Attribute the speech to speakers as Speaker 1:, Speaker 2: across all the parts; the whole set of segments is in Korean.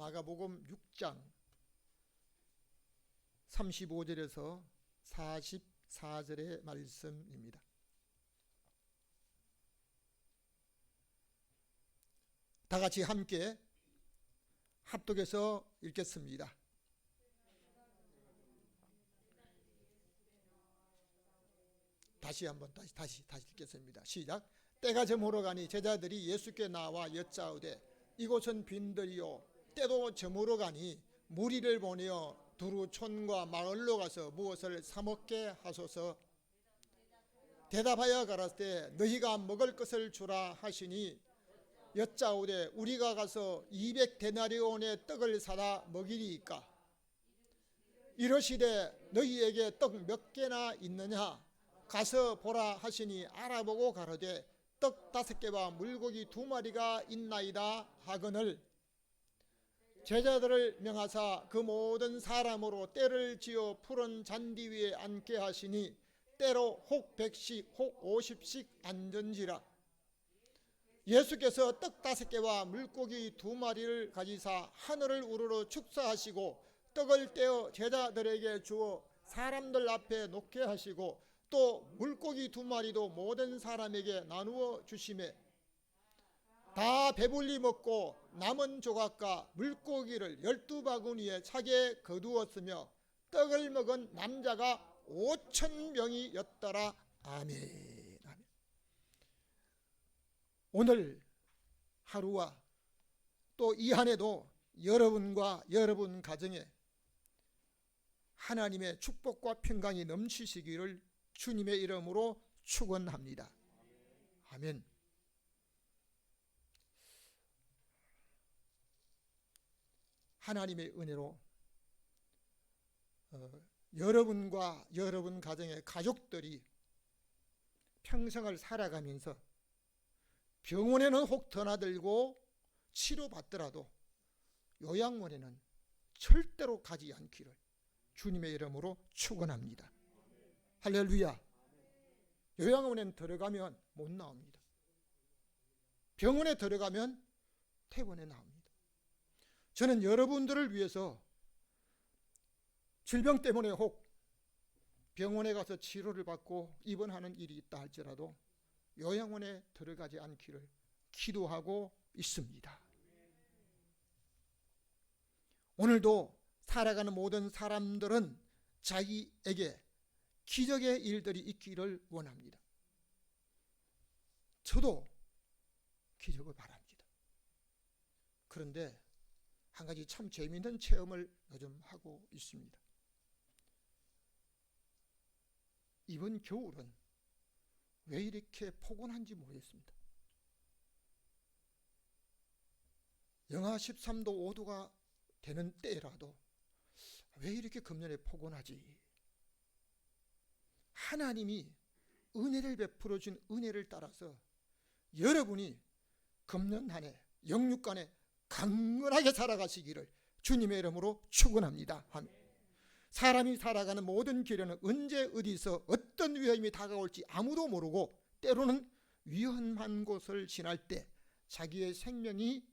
Speaker 1: 마가복음 6장 35절에서 44절의 말씀입니다. 다 같이 함께 합독해서 읽겠습니다. 다시 읽겠습니다. 시작. 때가 저물어 가니 제자들이 예수께 나와 여짜오되 이곳은 빈들이요 때도 저물어 가니 무리를 보내어 두루 촌과 마을로 가서 무엇을 사 먹게 하소서. 대답하여 가라사대 너희가 먹을 것을 주라 하시니 여짜오되 우리가 가서 200데나리온의 떡을 사다 먹이리이까. 이르시되 너희에게 떡 몇 개나 있느냐 가서 보라 하시니 알아보고 가로되 떡 5개와 물고기 2마리가 있나이다 하거늘 제자들을 명하사 그 모든 사람으로 떼를 지어 푸른 잔디 위에 앉게 하시니 때로 혹 100씩 혹 50씩 앉은지라. 예수께서 떡 5개와 물고기 2마리를 가지사 하늘을 우러러 축사하시고 떡을 떼어 제자들에게 주어 사람들 앞에 놓게 하시고 또 물고기 2마리도 모든 사람에게 나누어 주시매 다 배불리 먹고 남은 조각과 물고기를 12바구니에 차게 거두었으며 떡을 먹은 남자가 5,000명이었더라. 아멘. 아멘. 오늘 하루와 또 이 한 해도 여러분과 여러분 가정에 하나님의 축복과 평강이 넘치시기를 주님의 이름으로 축원합니다. 아멘. 하나님의 은혜로 여러분과 여러분 가정의 가족들이 평생을 살아가면서 병원에는 혹 드나들고 치료받더라도 요양원에는 절대로 가지 않기를 주님의 이름으로 축원합니다. 할렐루야. 요양원에 들어가면 못 나옵니다. 병원에 들어가면 퇴원해 나옵니다. 저는 여러분들을 위해서 질병 때문에 혹 병원에 가서 치료를 받고 입원하는 일이 있다 할지라도 요양원에 들어가지 않기를 기도하고 있습니다. 오늘도 살아가는 모든 사람들은 자기에게 기적의 일들이 있기를 원합니다. 저도 기적을 바랍니다. 그런데 한 가지 참 재미있는 체험을 요즘 하고 있습니다. 이번 겨울은 왜 이렇게 포근한지 모르겠습니다. 영하 13도 5도가 되는 때라도 왜 이렇게 금년에 포근하지? 하나님이 은혜를 베풀어 준 은혜를 따라서 여러분이 금년 한 해 영육간에 강건하게 살아가시기를 주님의 이름으로 축원합니다. 사람이 살아가는 모든 길에는 언제 어디서 어떤 위험이 다가올지 아무도 모르고 때로는 위험한 곳을 지날 때 자기의 생명이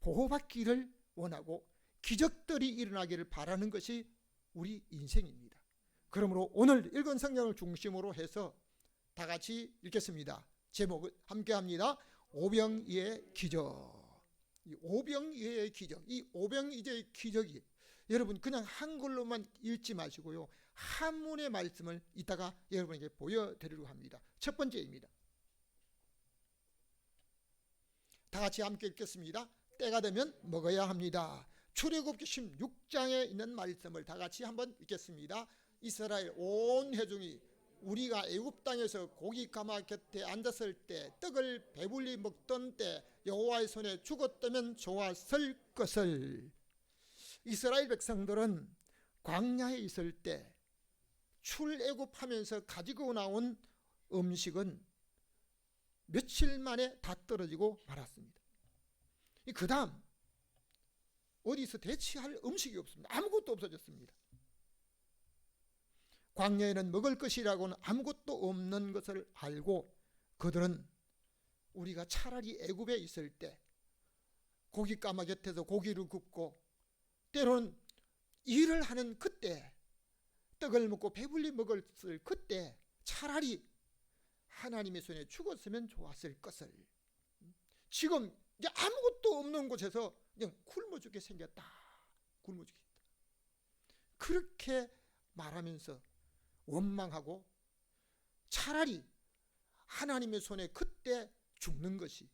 Speaker 1: 보호받기를 원하고 기적들이 일어나기를 바라는 것이 우리 인생입니다. 그러므로 오늘 읽은 성경을 중심으로 해서 다 같이 읽겠습니다. 제목을 함께합니다. 오병이의 기적. 이 오병이의 기적, 이 오병이의 기적이 여러분 그냥 한글로만 읽지 마시고요, 한문의 말씀을 이따가 여러분에게 보여드리려고 합니다. 첫 번째입니다. 다 같이 함께 읽겠습니다. 때가 되면 먹어야 합니다. 출애굽기 16장에 있는 말씀을 다 같이 한번 읽겠습니다. 이스라엘 온 회중이 우리가 애굽 땅에서 고기 가마 곁에 앉았을 때 떡을 배불리 먹던 때 여호와의 손에 죽었다면 좋았을 것을. 이스라엘 백성들은 광야에 있을 때 출애굽하면서 가지고 나온 음식은 며칠 만에 다 떨어지고 말았습니다. 그 다음 어디서 대체할 음식이 없습니다. 아무것도 없어졌습니다. 광야에는 먹을 것이라고는 아무것도 없는 것을 알고 그들은 우리가 차라리 애굽에 있을 때 고깃가마 곁에서 고기를 굽고, 때로는 일을 하는 그때, 떡을 먹고 배불리 먹었을 그때 차라리 하나님의 손에 죽었으면 좋았을 것을, 지금 이제 아무것도 없는 곳에서 그냥 굶어 죽게 생겼다. 굶어 죽겠다. 그렇게 말하면서 원망하고 차라리 하나님의 손에 그때 죽는 것이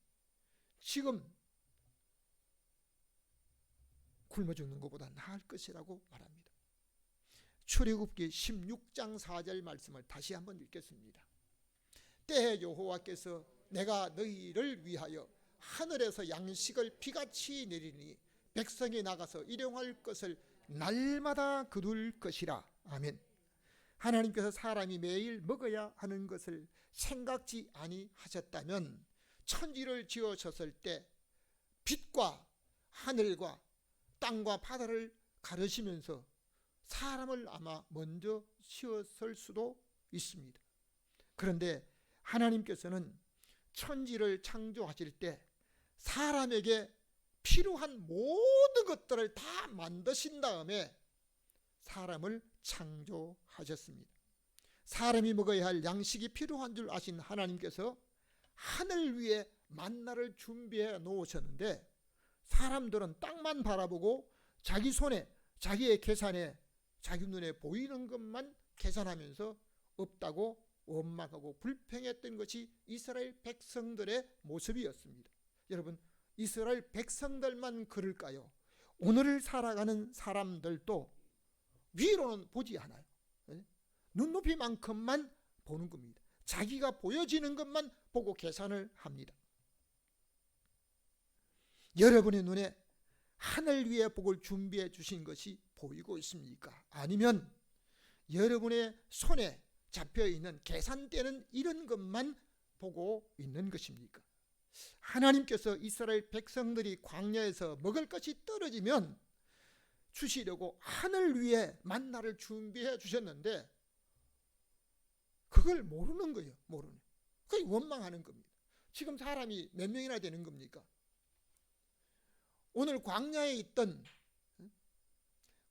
Speaker 1: 지금 굶어 죽는 것보다 나을 것이라고 말합니다. 출애굽기 16장 4절 말씀을 다시 한번 읽겠습니다. 때에 여호와께서 내가 너희를 위하여 하늘에서 양식을 비같이 내리니 백성이 나가서 일용할 것을 날마다 거둘 것이라. 아멘. 하나님께서 사람이 매일 먹어야 하는 것을 생각지 아니하셨다면 천지를 지으셨을 때 빛과 하늘과 땅과 바다를 가르시면서 사람을 아마 먼저 지었을 수도 있습니다. 그런데 하나님께서는 천지를 창조하실 때 사람에게 필요한 모든 것들을 다 만드신 다음에 사람을 창조하셨습니다. 사람이 먹어야 할 양식이 필요한 줄 아신 하나님께서 하늘 위에 만나를 준비해 놓으셨는데, 사람들은 땅만 바라보고 자기 손에, 자기의 계산에, 자기 눈에 보이는 것만 계산하면서 없다고 원망하고 불평했던 것이 이스라엘 백성들의 모습이었습니다. 여러분, 이스라엘 백성들만 그럴까요? 오늘을 살아가는 사람들도 위로는 보지 않아요. 눈높이만큼만 보는 겁니다. 자기가 보여지는 것만 보고 계산을 합니다. 여러분의 눈에 하늘 위에 복을 준비해 주신 것이 보이고 있습니까? 아니면 여러분의 손에 잡혀있는 계산되는 이런 것만 보고 있는 것입니까? 하나님께서 이스라엘 백성들이 광야에서 먹을 것이 떨어지면 주시려고 하늘 위에 만나를 준비해 주셨는데 그걸 모르는 거예요. 모르는. 그게 원망하는 겁니다. 지금 사람이 몇 명이나 되는 겁니까? 오늘 광야에 있던,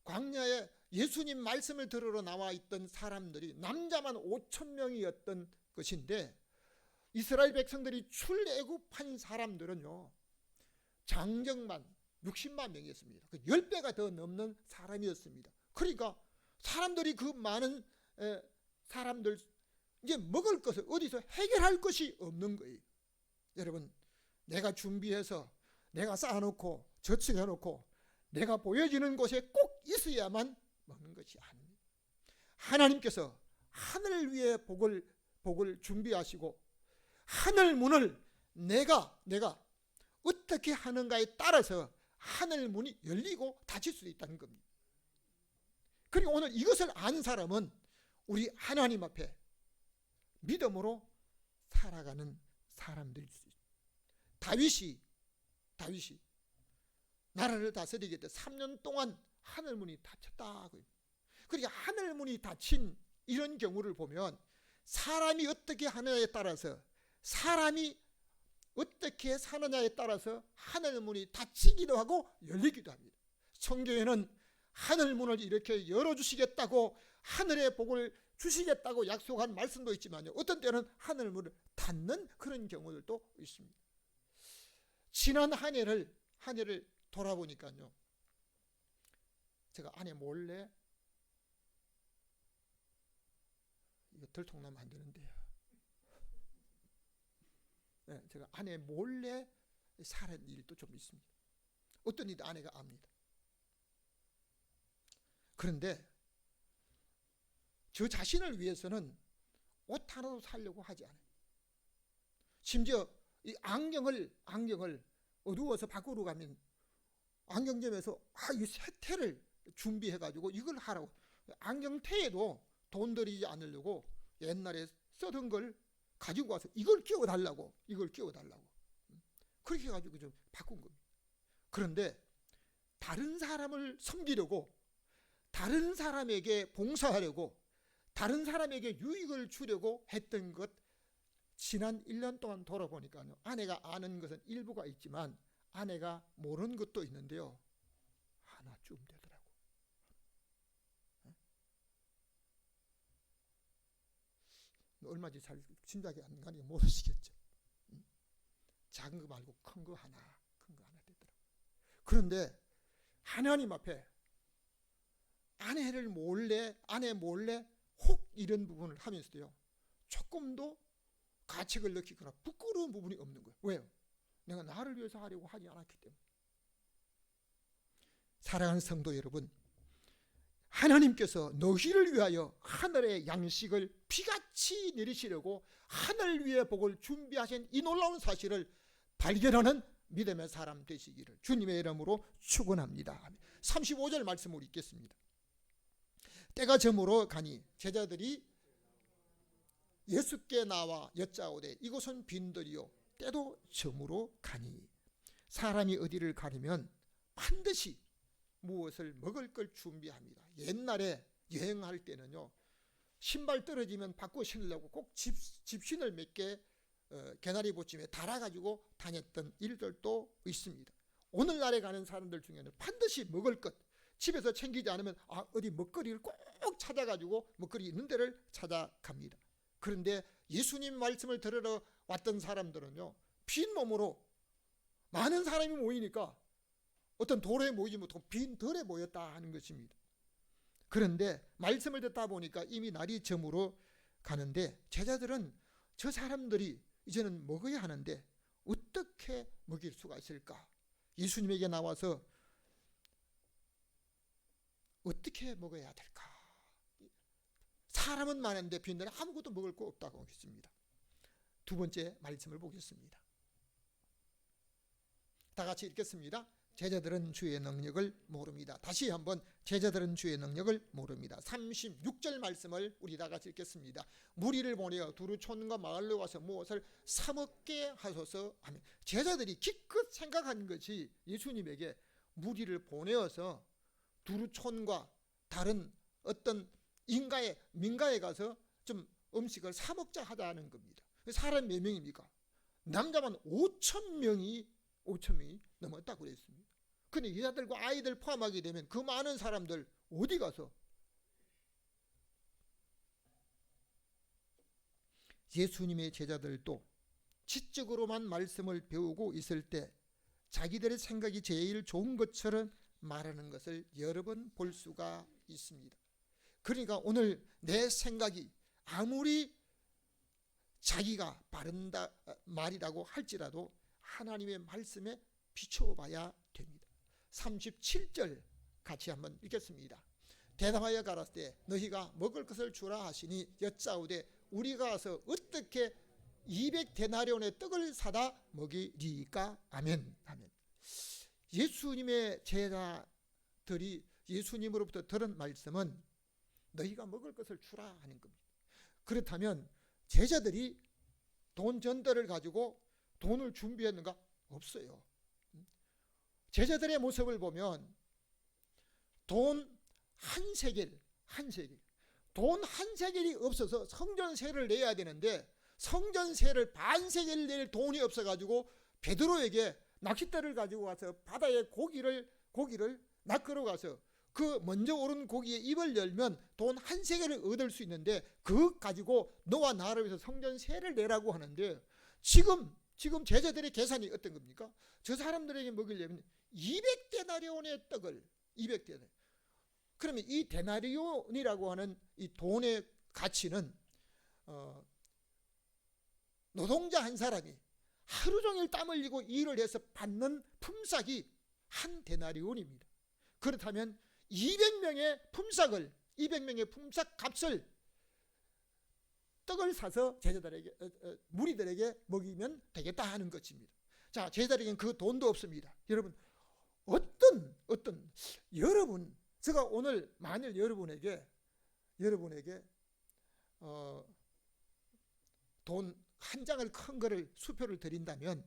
Speaker 1: 광야에 예수님 말씀을 들으러 나와 있던 사람들이 남자만 5,000명이었던 것인데, 이스라엘 백성들이 출애굽한 사람들은요 장정만 60만 명이었습니다. 10배가 더 넘는 사람이었습니다. 그러니까 사람들이 그 많은 사람들 이제 먹을 것을 어디서 해결할 것이 없는 거예요. 여러분, 내가 준비해서 내가 쌓아놓고 저축해놓고 내가 보여지는 곳에 꼭 있어야만 먹는 것이 아닙니다. 하나님께서 하늘 위에 복을 준비하시고 하늘 문을 내가 어떻게 하는가에 따라서 하늘 문이 열리고 닫힐 수 있다는 겁니다. 그리고 오늘 이것을 아는 사람은 우리 하나님 앞에 믿음으로 살아가는 사람들일 수 있습니다. 다윗이 나라를 다스리게 때 3년 동안 하늘 문이 닫혔다고요. 그러니까 하늘 문이 닫힌 이런 경우를 보면 사람이 어떻게 하느냐에 따라서, 사람이 어떻게 사느냐에 따라서 하늘 문이 닫히기도 하고 열리기도 합니다. 성경에는 하늘 문을 이렇게 열어주시겠다고, 하늘의 복을 주시겠다고 약속한 말씀도 있지만요, 어떤 때는 하늘 문을 닫는 그런 경우들도 있습니다. 지난 한 해를 돌아보니까요, 제가 아내 몰래, 이거 들통나면 안 되는데요, 제가 아내 몰래 살은 일도 좀 있습니다. 어떤 일도 아내가 압니다. 그런데 저 자신을 위해서는 옷 하나도 사려고 하지 않아요. 심지어 이 안경을 어두워서 밖으로 가면 안경점에서 이 세태를 준비해가지고 이걸 하라고, 안경테에도 돈 들이지 않으려고 옛날에 쓰던 걸 가지고 와서 이걸 끼워달라고 그렇게 해가지고 좀 바꾼 겁니다. 그런데 다른 사람을 섬기려고, 다른 사람에게 봉사하려고, 다른 사람에게 유익을 주려고 했던 것, 지난 1년 동안 돌아보니까요, 아내가 아는 것은 일부가 있지만 아내가 모르는 것도 있는데요, 하나쯤 되더라고. 얼마지 잘 짐작이 안 가니 모르시겠죠. 작은 거 말고 큰 거 하나 되더라고. 그런데 하나님 앞에 아내 몰래 혹 이런 부분을 하면서도요, 조금도 가책을 느끼거나 부끄러운 부분이 없는 거예요. 왜요? 내가 나를 위해서 하려고 하지 않았기 때문에. 사랑하는 성도 여러분, 하나님께서 너희를 위하여 하늘의 양식을 비같이 내리시려고 하늘 위의 복을 준비하신 이 놀라운 사실을 발견하는 믿음의 사람 되시기를 주님의 이름으로 축원합니다. 35절 말씀을 읽겠습니다. 때가 저물어 가니 제자들이 예수께 나와 여짜오되 이곳은 빈들이요 때도 저물어 가니. 사람이 어디를 가려면 반드시 무엇을 먹을 걸 준비합니다. 옛날에 여행할 때는요, 신발 떨어지면 바꿔 신으려고 꼭 집신을 몇 개 개나리 보침에 달아가지고 다녔던 일들도 있습니다. 오늘날에 가는 사람들 중에는 반드시 먹을 것, 집에서 챙기지 않으면 어디 먹거리를 꼭 찾아가지고 먹거리 있는 데를 찾아갑니다. 그런데 예수님 말씀을 들으러 왔던 사람들은요, 빈 몸으로 많은 사람이 모이니까 어떤 도로에 모이지 못하고 빈 덜에 모였다 하는 것입니다. 그런데 말씀을 듣다 보니까 이미 날이 저물어 가는데 제자들은 저 사람들이 이제는 먹어야 하는데 어떻게 먹일 수가 있을까? 예수님에게 나와서 어떻게 먹어야 될까? 사람은 많은데 빈들에 아무것도 먹을 거 없다고 했습니다. 두 번째 말씀을 보겠습니다. 다 같이 읽겠습니다. 제자들은 주의 능력을 모릅니다. 다시 한번, 제자들은 주의 능력을 모릅니다. 36절 말씀을 우리 다 같이 읽겠습니다. 무리를 보내어 두루 촌과 마을로 와서 무엇을 사 먹게 하소서 하며, 제자들이 기껏 생각한 것이 예수님에게 무리를 보내어서 두루 촌과 다른 어떤 민가에 가서 좀 음식을 사 먹자 하자는 겁니다. 사람 몇 명입니까? 남자만 5,000명이 넘었다고 그랬습니다. 근데 여자들과 아이들 포함하게 되면 그 많은 사람들 어디 가서? 예수님의 제자들도 지적으로만 말씀을 배우고 있을 때 자기들의 생각이 제일 좋은 것처럼 말하는 것을 여러 번 볼 수가 있습니다. 그러니까 오늘 내 생각이 아무리 자기가 바른 말이라고 할지라도 하나님의 말씀에 비춰봐야 됩니다. 37절 같이 한번 읽겠습니다. 대답하여 가라사대 너희가 먹을 것을 주라 하시니 여짜오되 우리가 가서 어떻게 200데나리온의 떡을 사다 먹이리까? 아멘. 아멘. 예수님의 제자들이 예수님으로부터 들은 말씀은 너희가 먹을 것을 주라 하는 겁니다. 그렇다면 제자들이 돈 전달을 가지고 돈을 준비했는가? 없어요. 제자들의 모습을 보면 돈 한 세겔, 돈 한 세겔이 없어서 성전세를 내야 되는데 성전세를 반 세겔 낼 돈이 없어가지고 베드로에게 낚싯대를 가지고 가서 바다에 고기를 낚으러 가서 그 먼저 오른 고기의 입을 열면 돈 한 세겔을 얻을 수 있는데 그것 가지고 너와 나를 위해서 성전세를 내라고 하는데 지금 제자들의 계산이 어떤 겁니까? 저 사람들에게 먹이려면 200데나리온의 떡을 200데나리온. 그러면 이 데나리온이라고 하는 이 돈의 가치는 노동자 한 사람이 하루 종일 땀 흘리고 일을 해서 받는 품삯이 한 데나리온입니다. 그렇다면 200명의 품삯 값을 떡을 사서 제자들에게 무리들에게 먹이면 되겠다 하는 것입니다. 자, 제자들에게는 그 돈도 없습니다. 여러분 여러분 제가 오늘 만일 여러분에게 돈 한 장을 큰 거를 수표를 드린다면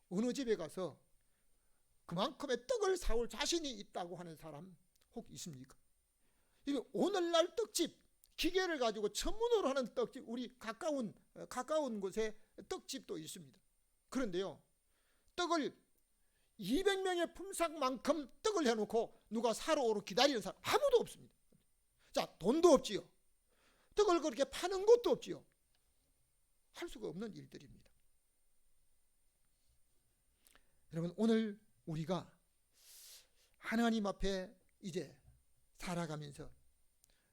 Speaker 1: 어느 집에 가서 그만큼의 떡을 사올 자신이 있다고 하는 사람 혹 있습니까? 이게 오늘날 떡집 기계를 가지고 전문으로 하는 떡집, 우리 가까운 곳에 떡집도 있습니다. 그런데요, 떡을 200명의 품삯만큼 떡을 해놓고 누가 사러 오러 기다리는 사람 아무도 없습니다. 자, 돈도 없지요. 떡을 그렇게 파는 것도 없지요. 할 수가 없는 일들입니다. 여러분, 오늘 우리가 하나님 앞에 이제 살아가면서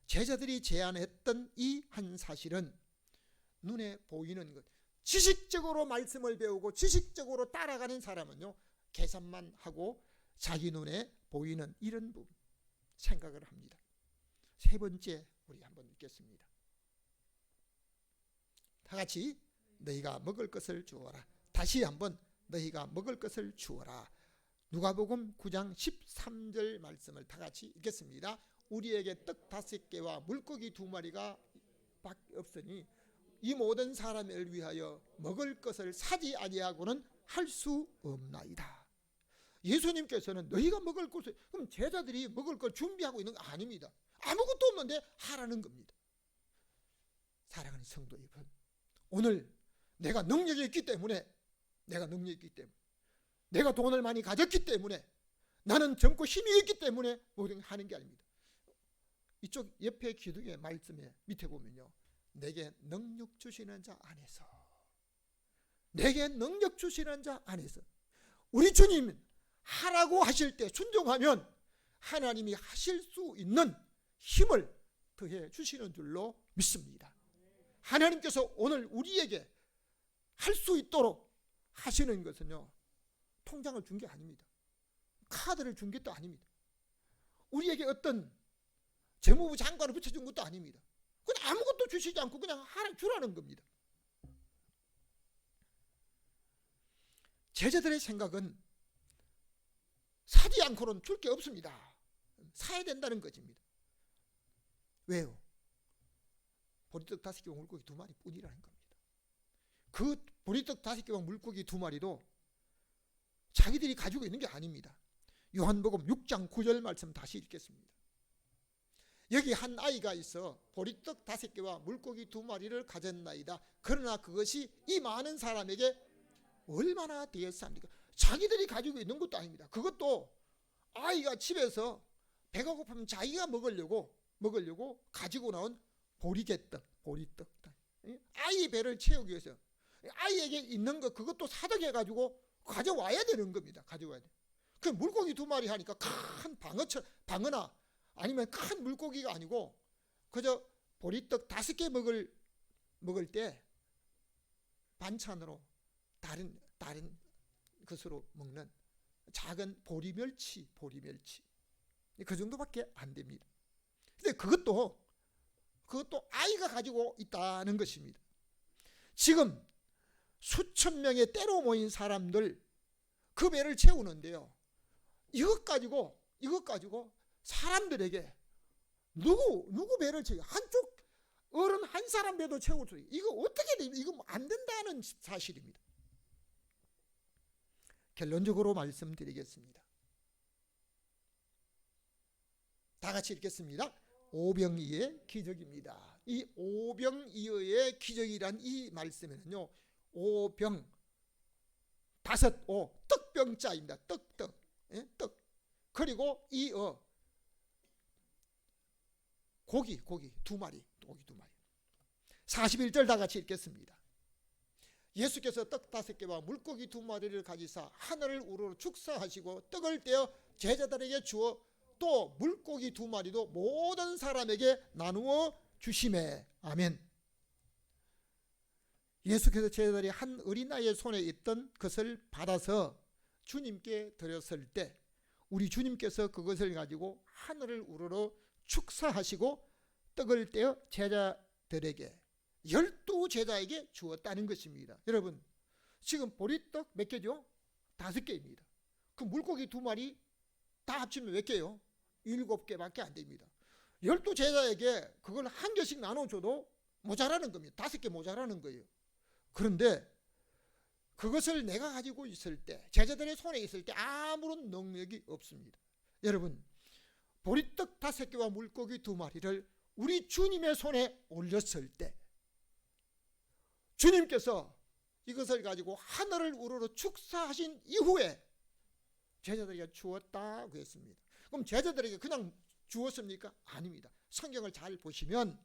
Speaker 1: 제자들이 제안했던 이 한 사실은 눈에 보이는 것, 지식적으로 말씀을 배우고 지식적으로 따라가는 사람은요, 계산만 하고 자기 눈에 보이는 이런 부분 생각을 합니다. 세 번째, 우리 한번 읽겠습니다. 다 같이 너희가 먹을 것을 주어라. 다시 한번 너희가 먹을 것을 주어라. 누가복음 9장 13절 말씀을 다 같이 읽겠습니다. 우리에게 떡 5개와 물고기 2마리가 밖에 없으니 이 모든 사람을 위하여 먹을 것을 사지 아니하고는 할 수 없나이다. 예수님께서는 너희가 먹을 것을, 그럼 제자들이 먹을 걸 준비하고 있는 거 아닙니다. 아무것도 없는데 하라는 겁니다. 사랑하는 성도 여러분, 오늘 내가 능력이 있기 때문에, 내가 돈을 많이 가졌기 때문에, 나는 젊고 힘이 있기 때문에 모든 하는 게 아닙니다. 이쪽 옆에 기둥의 말씀에 밑에 보면요, 내게 능력 주시는 자 안에서, 내게 능력 주시는 자 안에서, 우리 주님 하라고 하실 때 순종하면 하나님이 하실 수 있는 힘을 더해 주시는 줄로 믿습니다. 하나님께서 오늘 우리에게 할 수 있도록 하시는 것은요, 통장을 준 게 아닙니다. 카드를 준 것도 아닙니다. 우리에게 어떤 재무부 장관을 붙여준 것도 아닙니다. 그냥 아무것도 주시지 않고 그냥 하라 주라는 겁니다. 제자들의 생각은 사지 않고는 줄 게 없습니다. 사야 된다는 것입니다. 왜요? 보리떡 5개와 물고기 2마리 뿐이라는 겁니다. 그 보리떡 5개와 물고기 2마리도 자기들이 가지고 있는 게 아닙니다. 요한복음 6장 9절 말씀 다시 읽겠습니다. 여기 한 아이가 있어 보리떡 5개와 물고기 2마리를 가졌나이다. 그러나 그것이 이 많은 사람에게 얼마나 되었습니까? 자기들이 가지고 있는 것도 아닙니다. 그것도 아이가 집에서 배가 고프면 자기가 먹으려고 가지고 나온 보리떡. 아이 배를 채우기 위해서 아이에게 있는 거 그것도 사덕해가지고 가져와야 되는 겁니다. 가져와야 돼. 그 물고기 2마리 하니까 큰 방어나 아니면 큰 물고기가 아니고 그저 보리떡 5개 먹을 때 반찬으로 다른 것으로 먹는 작은 보리멸치 그 정도밖에 안 됩니다. 근데 그것도 아이가 가지고 있다는 것입니다. 지금 수천 명의 때로 모인 사람들 그 배를 채우는데요, 이것 가지고 사람들에게 누구 배를 채워, 한쪽 어른 한 사람 배도 채울 수 있어요. 이거 어떻게 됩니까? 이거 안 된다는 사실입니다. 결론적으로 말씀드리겠습니다. 다 같이 읽겠습니다. 오병이의 기적입니다. 이 오병이어의 기적이란 이 말씀에는요, 오병 5오 떡병자입니다. 떡. 그리고 이어 고기 2마리. 41절 다 같이 읽겠습니다. 예수께서 떡 5개와 물고기 2마리를 가지사 하늘을 우러러 축사하시고 떡을 떼어 제자들에게 주어 또 물고기 2마리도 모든 사람에게 나누어 주시매. 아멘. 예수께서 제자들이 한 어린아이의 손에 있던 것을 받아서 주님께 드렸을 때 우리 주님께서 그것을 가지고 하늘을 우러러 축사하시고 떡을 떼어 제자들에게 12제자에게 주었다는 것입니다. 여러분, 지금 보리떡 몇 개죠? 5개입니다. 그 물고기 2마리 다 합치면 몇 개요? 7개밖에 안 됩니다. 12제자에게 그걸 한 개씩 나눠줘도 모자라는 겁니다. 5개 모자라는 거예요. 그런데 그것을 내가 가지고 있을 때, 제자들의 손에 있을 때 아무런 능력이 없습니다. 여러분, 보리떡 5개와 물고기 2마리를 우리 주님의 손에 올렸을 때 주님께서 이것을 가지고 하늘을 우러러 축사하신 이후에 제자들에게 주었다고 했습니다. 그럼 제자들에게 그냥 주었습니까? 아닙니다. 성경을 잘 보시면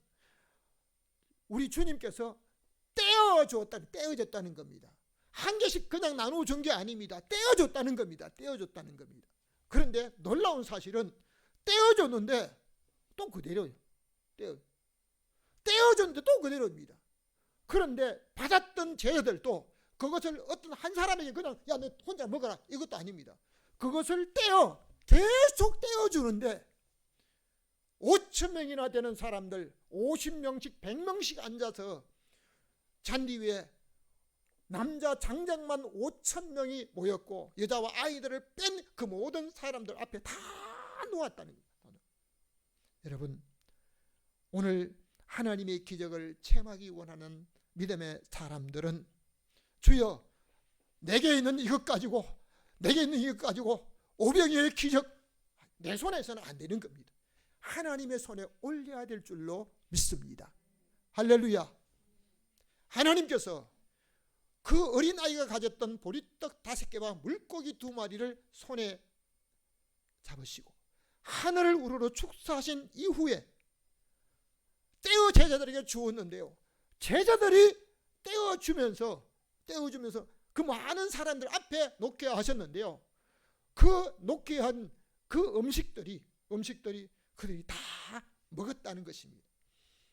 Speaker 1: 우리 주님께서 떼어줬다는 겁니다. 한 개씩 그냥 나누어 준 게 아닙니다. 떼어줬다는 겁니다. 떼어줬다는 겁니다. 그런데 놀라운 사실은 떼어줬는데 또 그대로예요. 떼어줬는데 또 그대로입니다. 그런데 받았던 제자들도 그것을 어떤 한 사람에게 그냥 야 너 혼자 먹어라 이것도 아닙니다. 그것을 계속 떼어주는데 5,000명이나 되는 사람들 50명씩 100명씩 앉아서 잔디 위에 남자 장장만 5,000명이 모였고 여자와 아이들을 뺀 그 모든 사람들 앞에 다 놓았다는 거예요. 여러분, 오늘 하나님의 기적을 체험하기 원하는 믿음의 사람들은 주여 내게 있는 이것 가지고 5병이의 기적 내 손에서는 안 되는 겁니다. 하나님의 손에 올려야 될 줄로 믿습니다. 할렐루야. 하나님께서 그 어린아이가 가졌던 보리떡 5개와 물고기 2마리를 손에 잡으시고 하늘을 우러러 축사하신 이후에 떼어 제자들에게 주었는데요, 제자들이 떼어주면서 그 많은 사람들 앞에 놓게 하셨는데요, 그 놓게 한 그 음식들이 그들이 다 먹었다는 것입니다.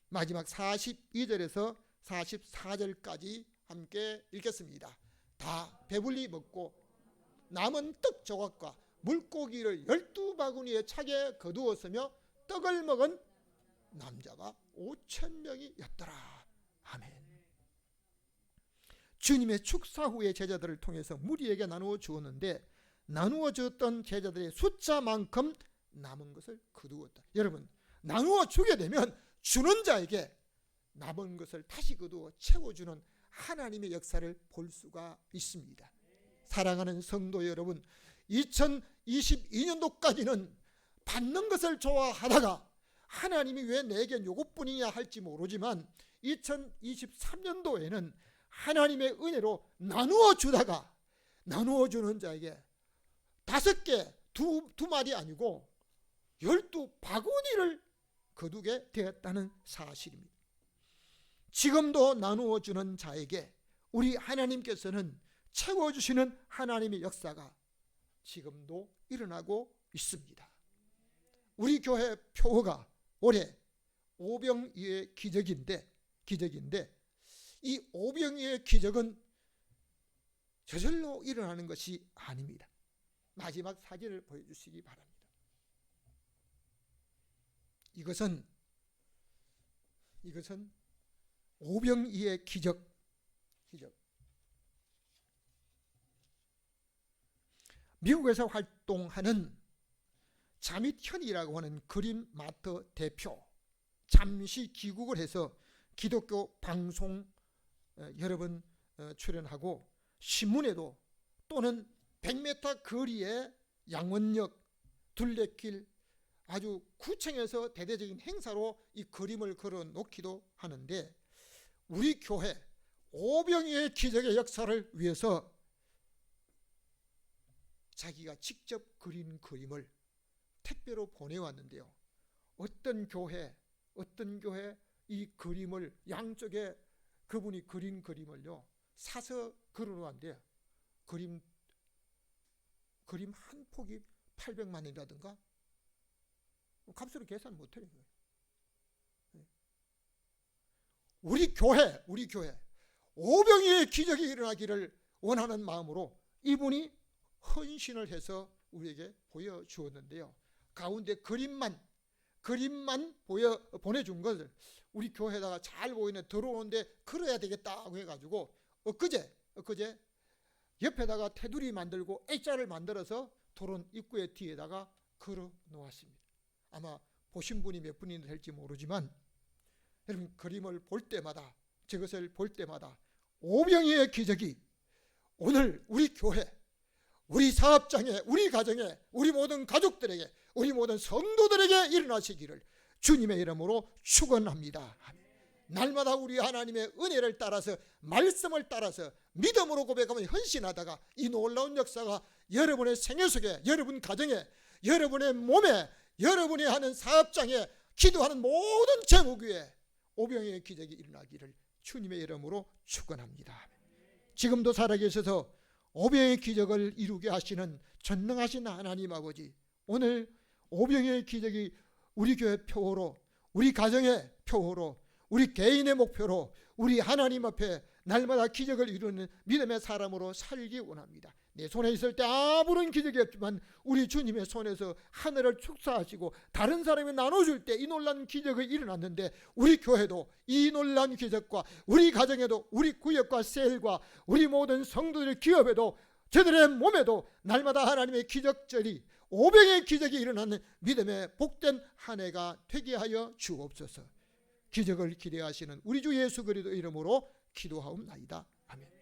Speaker 1: 마지막 42절에서 44절까지 함께 읽겠습니다. 다 배불리 먹고 남은 떡 조각과 물고기를 12바구니에 차게 거두었으며 떡을 먹은 남자가 5,000명이었더라. 아멘. 주님의 축사 후에 제자들을 통해서 무리에게 나누어 주었는데 나누어 주었던 제자들의 숫자만큼 남은 것을 거두었다. 여러분, 나누어 주게 되면 주는 자에게 남은 것을 다시 거두어 채워주는 하나님의 역사를 볼 수가 있습니다. 사랑하는 성도 여러분, 2022년도까지는 받는 것을 좋아하다가 하나님이 왜 내게 요것뿐이냐 할지 모르지만 2023년도에는 하나님의 은혜로 나누어 주다가 나누어 주는 자에게 5개, 두 마리 아니고 12바구니를 거두게 되었다는 사실입니다. 지금도 나누어 주는 자에게 우리 하나님께서는 채워주시는 하나님의 역사가 지금도 일어나고 있습니다. 우리 교회 표어가 올해 오병이의 기적인데 이 오병이의 기적은 저절로 일어나는 것이 아닙니다. 마지막 사진을 보여주시기 바랍니다. 이것은 오병이의 기적. 미국에서 활동하는 자밋현이라고 하는 그림 마트 대표, 잠시 귀국을 해서 기독교 방송 여러 번 출연하고 신문에도 또는 100m 거리의 양원역, 둘레길 아주 구청에서 대대적인 행사로 이 그림을 걸어 놓기도 하는데 우리 교회 오병이의 기적의 역사를 위해서 자기가 직접 그린 그림을 택배로 보내왔는데요, 어떤 교회 이 그림을 양쪽에 그분이 그린 그림을요 사서 걸어놓았는데 그림 한 폭이 800만 원이라든가 값으로 계산 못해요. 우리 교회 오병이의 기적이 일어나기를 원하는 마음으로 이분이 헌신을 해서 우리에게 보여주었는데요, 가운데 그림만 보내준 것을 우리 교회에다가 잘 보이는 들어오는데 걸어야 되겠다고 해가지고 엊그제 옆에다가 테두리 만들고 A자를 만들어서 도론 입구의 뒤에다가 걸어 놓았습니다. 아마 보신 분이 몇 분이 될지 모르지만 여러분, 그림을 볼 때마다, 저것을 볼 때마다 오병이의 기적이 오늘 우리 교회, 우리 사업장에, 우리 가정에, 우리 모든 가족들에게, 우리 모든 성도들에게 일어나시기를 주님의 이름으로 축원합니다. 날마다 우리 하나님의 은혜를 따라서, 말씀을 따라서 믿음으로 고백하며 헌신하다가 이 놀라운 역사가 여러분의 생애 속에, 여러분 가정에, 여러분의 몸에, 여러분이 하는 사업장에, 기도하는 모든 제목 위에 오병이의 기적이 일어나기를 주님의 이름으로 축원합니다. 지금도 살아계셔서 오병이의 기적을 이루게 하시는 전능하신 하나님 아버지, 오늘 오병이의 기적이 우리 교회 표어로, 우리 가정의 표어로, 우리 개인의 목표로, 우리 하나님 앞에 날마다 기적을 이루는 믿음의 사람으로 살기 원합니다. 내 손에 있을 때 아무런 기적이 없지만 우리 주님의 손에서 하늘을 축사하시고 다른 사람이 나눠줄 때 이 놀라운 기적이 일어났는데, 우리 교회도 이 놀라운 기적과, 우리 가정에도, 우리 구역과 셀과 우리 모든 성도들의 기업에도, 저들의 몸에도 날마다 하나님의 기적절이, 오병의 기적이 일어나는 믿음의 복된 한 해가 되게 하여 주옵소서. 기적을 기대하시는 우리 주 예수 그리스도 이름으로 기도하옵나이다. 아멘.